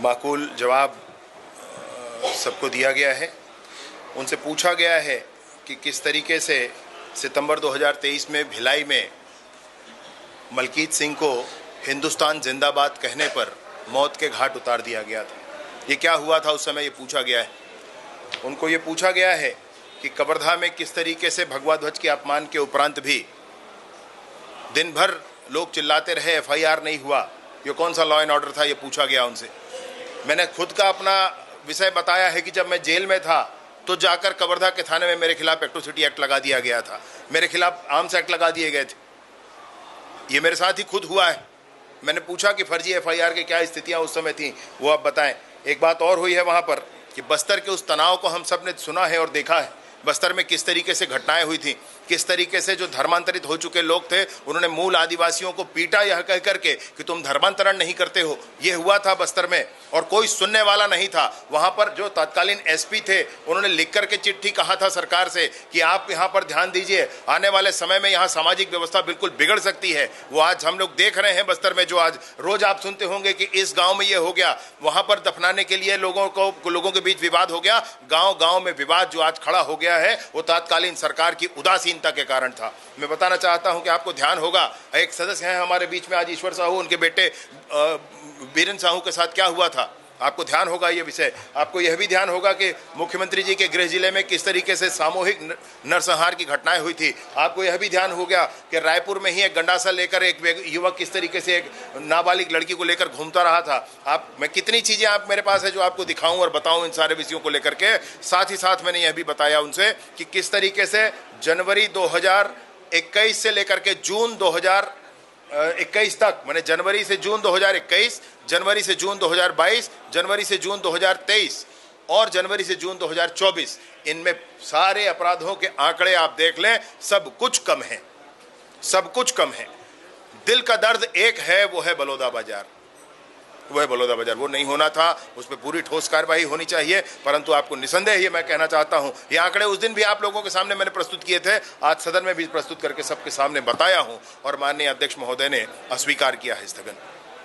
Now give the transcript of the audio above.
माकूल जवाब सबको दिया गया है। उनसे पूछा गया है कि किस तरीके से सितंबर 2023 में भिलाई में मलकीत सिंह को हिंदुस्तान जिंदाबाद कहने पर मौत के घाट उतार दिया गया था। ये क्या हुआ था उस समय, ये पूछा गया है। उनको ये पूछा गया है कि कवर्धा में किस तरीके से भगवा ध्वज के अपमान के उपरांत भी दिन भर लोग चिल्लाते रहे, FIR नहीं हुआ, ये कौन सा लॉ एंड ऑर्डर था, ये पूछा गया उनसे। मैंने खुद का अपना विषय बताया है कि जब मैं जेल में था तो जाकर कवर्धा के थाने में मेरे खिलाफ एट्रोसिटी एक्ट लगा दिया गया था, मेरे खिलाफ आर्म्स एक्ट लगा दिए गए थे। ये मेरे साथ ही खुद हुआ है। मैंने पूछा कि फर्जी FIR के क्या स्थितियां उस समय थी, वो आप बताएं। एक बात और हुई है वहां पर कि बस्तर के उस तनाव को हम सब ने सुना है और देखा है। बस्तर में किस तरीके से घटनाएं हुई थी, किस तरीके से जो धर्मांतरित हो चुके लोग थे उन्होंने मूल आदिवासियों को पीटा यह कह करके कि तुम धर्मांतरण नहीं करते हो। ये हुआ था बस्तर में और कोई सुनने वाला नहीं था। वहां पर जो तत्कालीन SP थे उन्होंने लिख करके चिट्ठी कहा था सरकार से कि आप यहाँ पर ध्यान दीजिए, आने वाले समय में यहाँ सामाजिक व्यवस्था बिल्कुल बिगड़ सकती है। वो आज हम लोग देख रहे हैं बस्तर में, जो आज रोज आप सुनते होंगे कि इस गाँव में ये हो गया, वहां पर दफनाने के लिए लोगों के बीच विवाद हो गया। गाँव गाँव में विवाद जो आज खड़ा हो गया है वो तत्कालीन सरकार की उदासीनता के कारण था। मैं बताना चाहता हूं कि आपको ध्यान होगा, एक सदस्य हैं हमारे बीच में आज, ईश्वर साहू, उनके बेटे बीरेन साहू के साथ क्या हुआ था, आपको ध्यान होगा ये विषय। आपको यह भी ध्यान होगा कि मुख्यमंत्री जी के गृह जिले में किस तरीके से सामूहिक नरसंहार की घटनाएं हुई थी। आपको यह भी ध्यान हो गया कि रायपुर में ही एक गंडासा लेकर एक युवक किस तरीके से एक नाबालिग लड़की को लेकर घूमता रहा था। मैं कितनी चीज़ें आप मेरे पास है जो आपको दिखाऊं और बताऊं इन सारे विषयों को लेकर के। साथ ही साथ मैंने यह भी बताया उनसे कि किस तरीके से जनवरी 2021 से लेकर के जून 2021 तक, मैंने जनवरी से जून 2021, जनवरी से जून 2022, जनवरी से जून 2023 और जनवरी से जून 2024, इनमें सारे अपराधों के आंकड़े आप देख लें, सब कुछ कम है, सब कुछ कम है। दिल का दर्द एक है, वो है बलौदाबाजार, वह बलौदा बाजार। वो नहीं होना था, उस पर पूरी ठोस कार्रवाई होनी चाहिए। परंतु आपको निसंदेह ये मैं कहना चाहता हूं, ये आंकड़े उस दिन भी आप लोगों के सामने मैंने प्रस्तुत किए थे, आज सदन में भी प्रस्तुत करके सबके सामने बताया हूं और माननीय अध्यक्ष महोदय ने अस्वीकार किया है स्थगन।